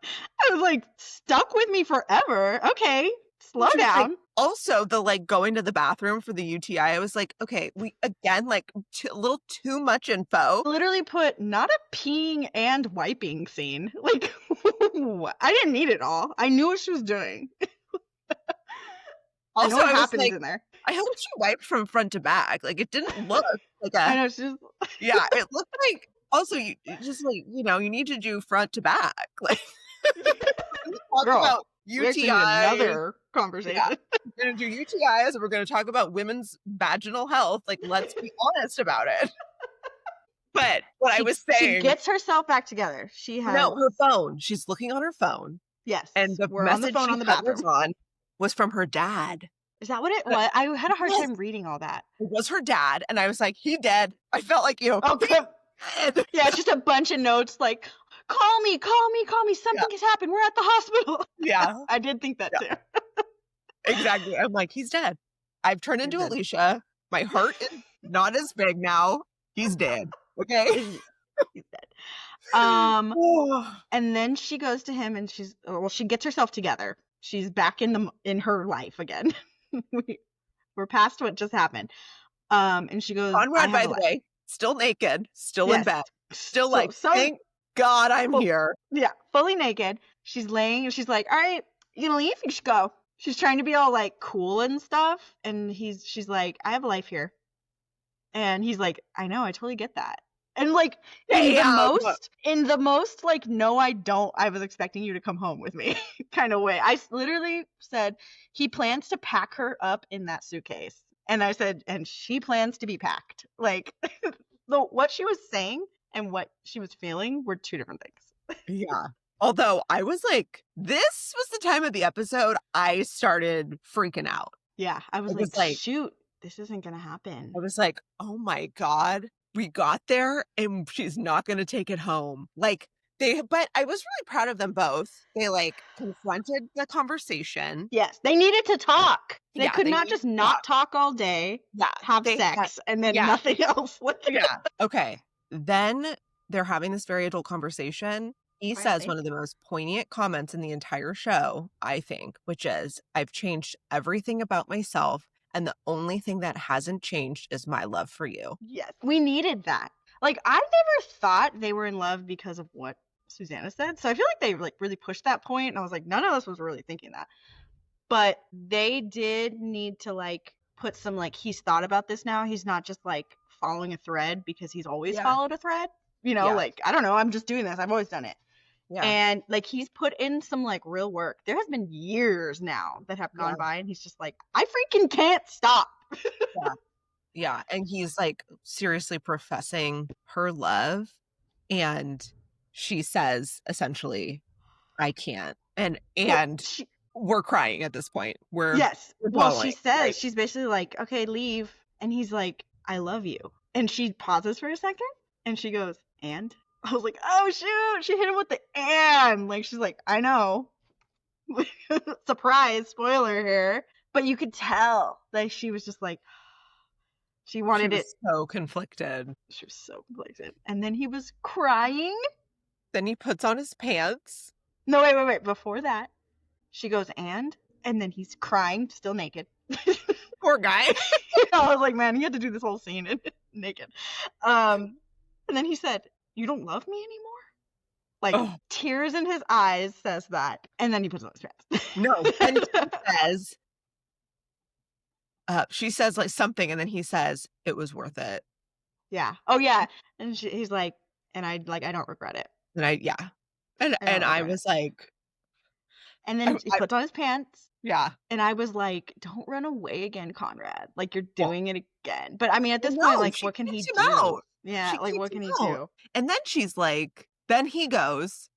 S2: I was like, stuck with me forever. Okay, slow
S1: Which was like,
S2: down.
S1: also the like going to the bathroom for the UTI. I was like, okay, we again like a little too much info.
S2: Literally put not a peeing and wiping scene. Like, I didn't need it all. I knew what she was doing. I know
S1: Also,
S2: what
S1: I was
S2: happens
S1: like,
S2: in there.
S1: I hope she wiped from front to back. Like it didn't look like
S2: I
S1: a
S2: know she's
S1: yeah. It looked like also you just like you need to do front to back. Like talk
S2: girl.
S1: about
S2: We actually need
S1: UTIs.
S2: another
S1: Yeah,
S2: conversation.
S1: we're gonna do UTIs and we're gonna talk about women's vaginal health. Like, let's be honest about it. But what I was
S2: She
S1: saying,
S2: gets herself back together. She has
S1: no, her phone. She's looking on her phone,
S2: yes.
S1: and the
S2: We're on the
S1: message
S2: phone
S1: she
S2: on the
S1: had was
S2: bathroom.
S1: on was from her dad.
S2: Is that what it
S1: And
S2: was? I had a hard
S1: yes,
S2: time reading all that.
S1: it was her dad, and I was like, he dead. I felt like
S2: Oh,
S1: he
S2: good.
S1: dead.
S2: Yeah, it's just a bunch of notes like, call me, call me, call me.
S1: Yeah,
S2: Something has happened. We're at the hospital.
S1: yeah,
S2: I did think that
S1: yeah,
S2: too.
S1: exactly. I'm like, he's dead. I've turned
S2: He's
S1: into
S2: dead.
S1: Alicia. My heart is not as big now. He's dead. Okay.
S2: He's dead. And then she goes to him and she gets herself together. She's back in her life again. We're past what just happened. And she goes, I
S1: Conrad,
S2: have
S1: by
S2: a
S1: the
S2: life.
S1: way, still naked, still in
S2: Yes.
S1: bed, still
S2: So
S1: like, thank God I'm here.
S2: yeah, fully naked. She's laying and she's like, all right, you gonna leave? You should go. She's trying to be all like cool and stuff. And she's like, I have a life here. And he's like, I know, I totally get that. And like
S1: Damn.
S2: in the most like, no, I don't. I was expecting you to come home with me kind of way. I literally said he plans to pack her up in that suitcase. And I said, and she plans to be packed. Like what she was saying and what she was feeling were two different things.
S1: Yeah. Although I was like, this was the time of the episode I started freaking out.
S2: Yeah. I was like, shoot, this isn't going to happen.
S1: I was like, oh my God, we got there and she's not going to take it home. Like but I was really proud of them both. They like confronted the conversation.
S2: Yes. They needed to talk. They
S1: Yeah,
S2: could not just not talk all day,
S1: yeah,
S2: have sex, and then nothing else.
S1: Yeah. Okay. Then they're having this very adult conversation. He says one of the most poignant comments in the entire show, I think, which is, I've changed everything about myself, and the only thing that hasn't changed is my love for you.
S2: Yes. We needed that. Like, I never thought they were in love because of what Susanna said. So I feel like they like really pushed that point, and I was like, none of us was really thinking that. But they did need to like put some like, he's thought about this now. He's not just like following a thread because he's always followed a thread. You know, like, I don't know, I'm just doing this. I've always done it. Yeah. And like he's put in some like real work. There has been years now that have gone by and he's just like, I freaking can't stop.
S1: Yeah. And he's like seriously professing her love. And she says essentially, I can't. And we're crying at this point. We're
S2: she says she's basically like, okay, leave. And he's like, I love you. And she pauses for a second and she goes, and I was like, oh shoot, she hit him with the and. Like she's like, I know. Surprise, spoiler here. But you could tell that she was just like, she wanted it.
S1: So conflicted.
S2: She was so conflicted. And then he was crying.
S1: Then he puts on his pants.
S2: No, wait. Before that, she goes, and then he's crying, still naked.
S1: Poor guy.
S2: I was like, man, he had to do this whole scene naked. And then he said, you don't love me anymore? Like, tears in his eyes says that. And then he puts on his pants.
S1: No. And he says, she says like something, and then he says, it was worth it.
S2: Yeah. Oh, yeah. And he's like, and I don't regret it.
S1: And I was like.
S2: And then he puts on his pants.
S1: Yeah.
S2: And I was like, "Don't run away again, Conrad. Like, you're
S1: Well,
S2: doing it again." But I mean, at
S1: well,
S2: this point,
S1: no,
S2: like,
S1: she
S2: what can he
S1: keeps him
S2: do?
S1: out.
S2: Yeah,
S1: She
S2: like,
S1: keeps
S2: what
S1: him
S2: can he
S1: out.
S2: do?
S1: And then she's like, then he goes,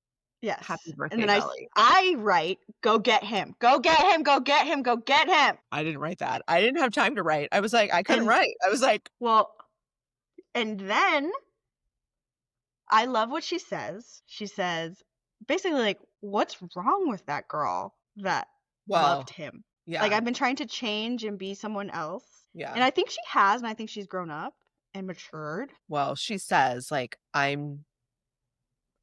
S1: "Happy
S2: Yes. And
S1: birthday,
S2: then
S1: Belly."
S2: I write, "Go get him. Go get him. Go get him. Go get him."
S1: I didn't write that. I didn't have time to write. I was like, I couldn't
S2: And
S1: write. I was like,
S2: well, and then I love what she says. She says basically like, "What's wrong with that girl that loved
S1: well,
S2: him?" Like,
S1: yeah,
S2: I've been trying to change and be someone else.
S1: yeah.
S2: And I think she has, and I think she's grown up and matured.
S1: Well, she says, like,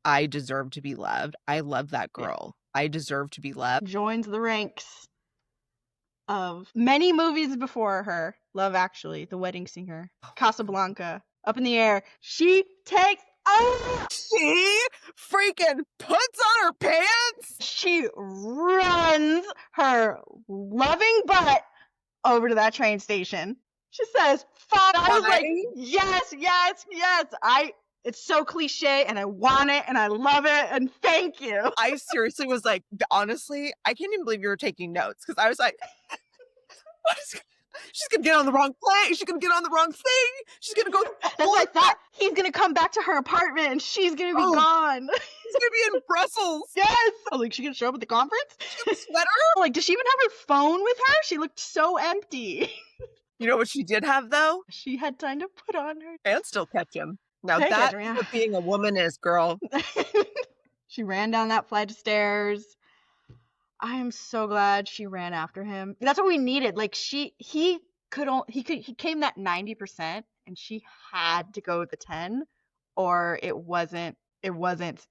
S1: I deserve to be loved. I love that
S2: Yeah.
S1: girl. I deserve to be loved.
S2: Joins the ranks of many movies before her. Love Actually, The Wedding Singer,
S1: Oh my God.
S2: Casablanca, Up in the Air. She takes off.
S1: She freaking puts on her pants.
S2: She runs her loving butt over to that train station. She says, "Fuck." I was like,
S1: I
S2: "Yes, yes, yes." It's so cliche and I want it and I love it and thank you.
S1: I seriously was like, honestly, I can't even believe you were taking notes because I was like, what is, she's gonna get on the wrong plane. She's gonna get on the wrong thing. She's gonna go.
S2: That's what I thought. He's gonna come back to her apartment and she's gonna be
S1: Oh,
S2: gone.
S1: he's gonna be in Brussels.
S2: Yes. I was like, she gonna show up at the conference?
S1: She has a sweater.
S2: Like, does she even have her phone with her? She looked so empty.
S1: You know what she did have though?
S2: She had time to put on her.
S1: And still catch him. Now
S2: Hey,
S1: that is
S2: Adriana.
S1: what being a woman is, girl.
S2: She ran down that flight of stairs. I am so glad she ran after him. That's what we needed. Like he came that 90% and she had to go the 10 or it wasn't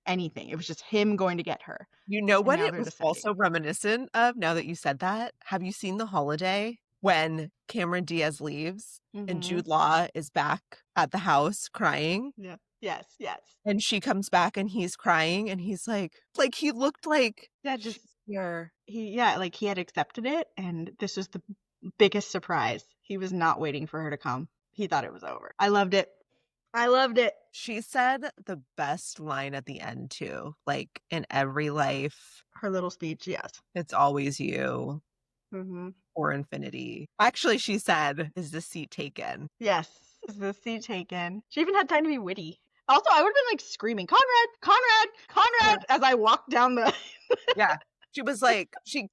S2: anything. It was just him going to get her.
S1: You know
S2: And
S1: what
S2: now
S1: it
S2: they're
S1: was
S2: descending.
S1: also reminiscent of, now that you said that? Have you seen The Holiday when Cameron Diaz leaves and Jude Law is back at the house crying?
S2: Yeah. Yes, yes.
S1: And she comes back and he's crying and he's like he looked like
S2: Yeah, just
S1: she's here.
S2: like he had accepted it and this was the biggest surprise. He was not waiting for her to come. He thought it was over. I loved it. I loved it.
S1: She said the best line at the end too. Like, in every life,
S2: Her little speech, yes.
S1: it's always you or infinity. Actually, she said, is the seat taken?
S2: Yes. Is the seat taken? She even had time to be witty. Also, I would have been like screaming, "Conrad, Conrad, Conrad," as I walked down the.
S1: Yeah. She was like, she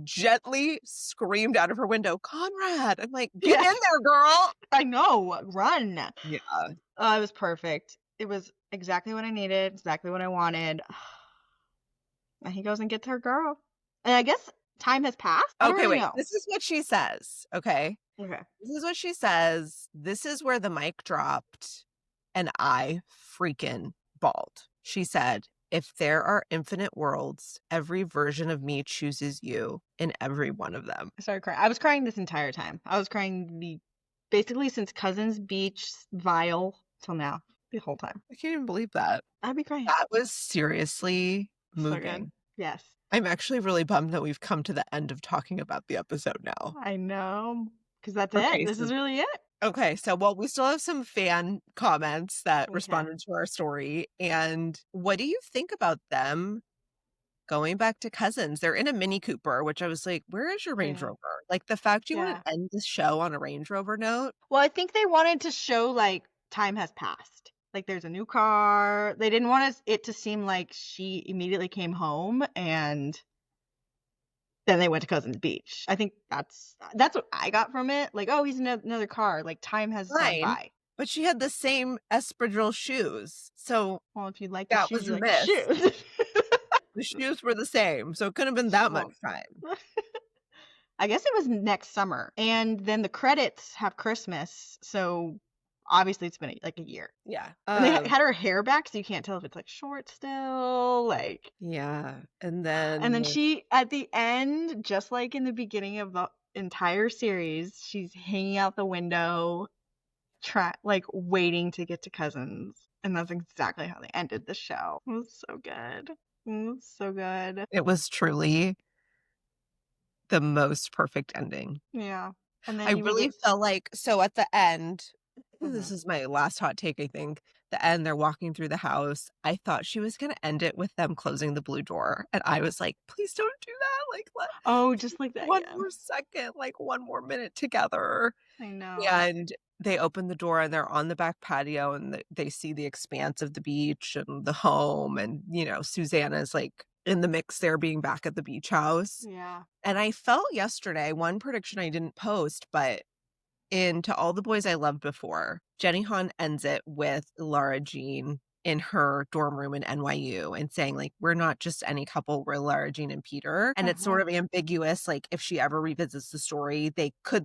S1: gently screamed out of her window, "Conrad." I'm like, get in there, girl.
S2: I know. Run.
S1: Yeah.
S2: It was perfect. It was exactly what I needed, exactly what I wanted. And he goes and gets her girl. And I guess time has passed. I don't
S1: Okay,
S2: really
S1: wait.
S2: know.
S1: This is what she says. Okay.
S2: Okay.
S1: This is what she says. This is where the mic dropped and I freaking bawled. She said, "If there are infinite worlds, every version of me chooses you in every one of them."
S2: I started crying. I was crying this entire time. I was crying basically since Cousins Beach Vile till now. The whole time.
S1: I can't even believe that.
S2: I'd be crying.
S1: That was seriously moving.
S2: So good. Yes.
S1: I'm actually really bummed that we've come to the end of talking about the episode now.
S2: I know. Because that's
S1: Okay,
S2: it. This is really it.
S1: Okay, so we still have some fan comments that responded to our story. And what do you think about them going back to Cousins? They're in a Mini Cooper, which I was like, where is your Range Rover? Like, the fact you want to end the show on a Range Rover note.
S2: Well, I think they wanted to show like time has passed. Like there's a new car. They didn't want it to seem like she immediately came home and then they went to Cousins Beach. I think that's what I got from it. Like, oh, he's in another car. Like time has gone by.
S1: But she had the same espadrille shoes. So,
S2: well, if you like
S1: that
S2: the shoes,
S1: was
S2: you
S1: a
S2: like
S1: miss.
S2: the shoes.
S1: The shoes were the same. So it couldn't have been that much time.
S2: I guess it was next summer. And then the credits have Christmas. So obviously it's been like a year.
S1: Yeah.
S2: And they had her hair back, so you can't tell if it's like short still. Like,
S1: yeah. And then
S2: she, at the end, just like in the beginning of the entire series, she's hanging out the window, waiting to get to Cousins. And that's exactly how they ended the show. It was so good. It was so good.
S1: It was truly the most perfect ending.
S2: Yeah. And then
S1: I really felt like, so at the end, this is my last hot take, I think. the end, they're walking through the house. I thought she was gonna end it with them closing the blue door, and I was like, "Please don't do that, like, let
S2: Oh,
S1: just
S2: just like that,
S1: one
S2: yeah.
S1: more second, like, one more minute together."
S2: I know.
S1: And they open the door, and they're on the back patio, and they see the expanse of the beach and the home, and, Susanna's, like, in the mix there being back at the beach house.
S2: Yeah.
S1: And I felt yesterday, one prediction I didn't post, but in To All the Boys I Loved Before, Jenny Han ends it with Lara Jean in her dorm room in NYU and saying, like, "We're not just any couple, we're Lara Jean and Peter." And it's sort
S2: Uh-huh.
S1: of ambiguous, like, if she ever revisits the story,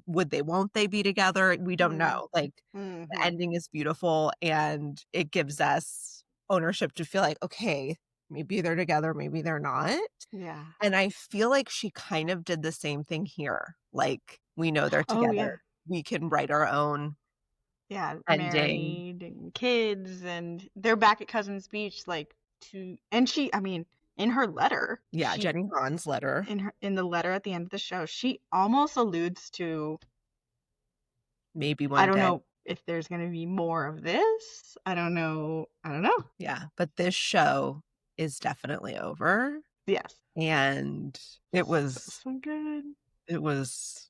S1: won't they be together? We don't
S2: Mm.
S1: know. Like, the
S2: Mhm.
S1: ending is beautiful, and it gives us ownership to feel like, okay, maybe they're together, maybe they're not.
S2: Yeah.
S1: And I feel like she kind of did the same thing here. Like, we know they're
S2: Oh, yeah.
S1: together. We can write our own
S2: Yeah,
S1: ending.
S2: married and kids, and they're back at Cousins Beach, like, and I mean, in her letter,
S1: Yeah, Jenny Han's letter.
S2: in the letter at the end of the show, she almost alludes to,
S1: Maybe
S2: I
S1: one
S2: don't
S1: day.
S2: know if there's gonna be more of this. I don't know. I don't know.
S1: Yeah, but this show is definitely over,
S2: Yes.
S1: and it
S2: So,
S1: was
S2: so good.
S1: it was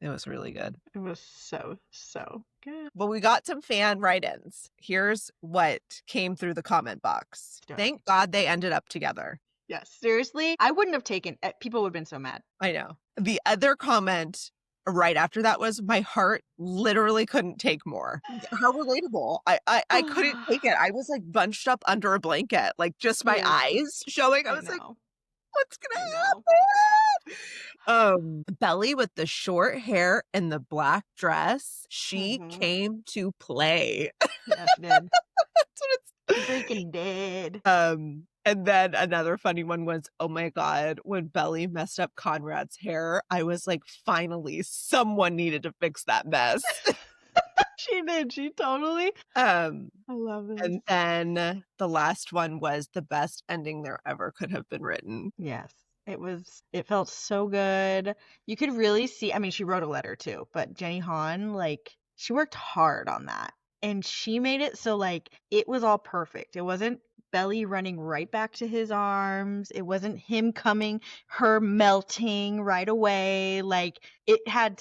S1: it was really good.
S2: It was so, so good.
S1: But we got some fan write-ins. Here's what came through the comment box.
S2: Do it.
S1: Thank God they ended up together.
S2: Yes, seriously, I wouldn't have taken people would have been so mad.
S1: I know. The other comment right after that was, "My heart literally couldn't take more." How relatable. I couldn't take it. I was, like, bunched up under a blanket, like, just my
S2: Yes,
S1: eyes showing. I
S2: I
S1: was like,
S2: know.
S1: "What's
S2: I
S1: gonna
S2: know.
S1: Belly with the short hair and the black dress, she
S2: Mhm.
S1: came to play.
S2: Yeah, she did.
S1: That's what
S2: She
S1: it's
S2: freaking did.
S1: And then another funny one was, oh my God, when Belly messed up Conrad's hair, I was like, finally, someone needed to fix that mess.
S2: She did. She totally.
S1: Um,
S2: I love this.
S1: and then the last one was the best ending there ever could have been written.
S2: Yes. It felt so good. You could really see, I mean, she wrote a letter too, but Jenny Han, like, she worked hard on that. And she made it so, like, it was all perfect. It wasn't Belly running right back to his arms. It wasn't him coming, her melting right away. Like, it had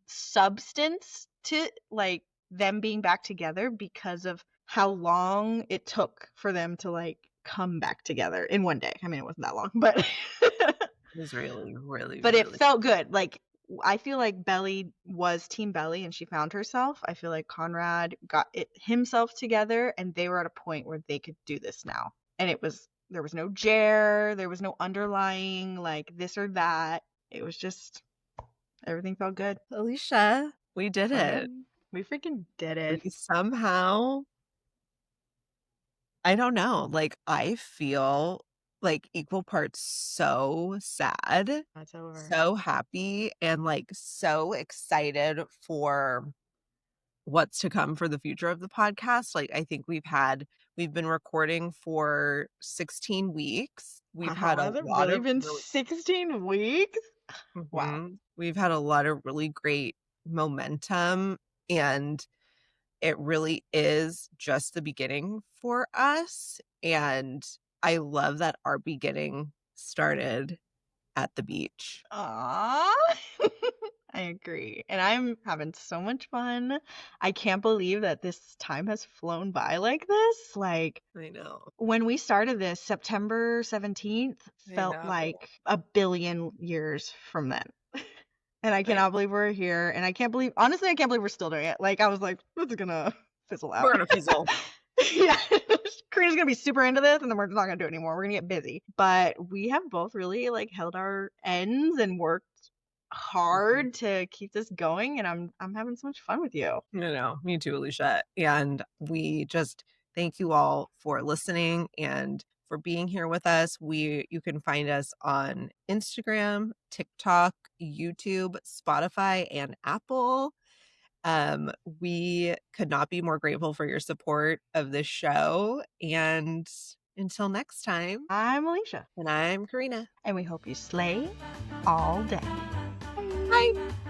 S2: substance to, like, them being back together because of how long it took for them to, like, come back together in one day. I mean, it wasn't that long, but
S1: It was really, really,
S2: but it
S1: really
S2: felt good. Like, I feel like Belly was Team Belly and she found herself. I feel like Conrad got himself together and they were at a point where they could do this now. And there was no Jer, there was no underlying like this or that. It was just everything felt good.
S1: Alisha, we did
S2: So
S1: it.
S2: good. We freaking did
S1: We
S2: it.
S1: somehow, I don't know, like, I feel like equal parts so sad,
S2: That's over.
S1: so happy, and, like, so excited for what's to come for the future of the podcast. Like, I think we've been recording for 16 weeks. We've
S2: Wow,
S1: had a
S2: has it
S1: lot
S2: really
S1: of
S2: been
S1: really
S2: 16 weeks? Wow.
S1: we've had a lot of really great momentum, and it really is just the beginning for us, and I love that our beginning started at the beach.
S2: Aw. I agree. And I'm having so much fun. I can't believe that this time has flown by like this. Like,
S1: I know.
S2: when we started this, September 17th
S1: I
S2: felt
S1: know.
S2: like a billion years from then. And I
S1: I
S2: cannot believe we're here. And I can't believe, honestly, I can't believe we're still doing it. Like, I was like, this is gonna fizzle
S1: We're
S2: out.
S1: gonna fizzle.
S2: Yeah. Karina's gonna be super into this, and then we're just not gonna do it anymore. We're gonna get busy. But we have both really like held our ends and worked
S1: Mhm.
S2: hard to keep this going, and I'm having so much fun with you.
S1: No, me too, Alicia. And we just thank you all for listening and for being here with us. You can find us on Instagram, TikTok, YouTube, Spotify, and Apple. We could not be more grateful for your support of this show. And until next time,
S2: I'm Alicia,
S1: and I'm Corinna.
S2: and we hope you slay all day.
S1: Bye.
S2: Bye.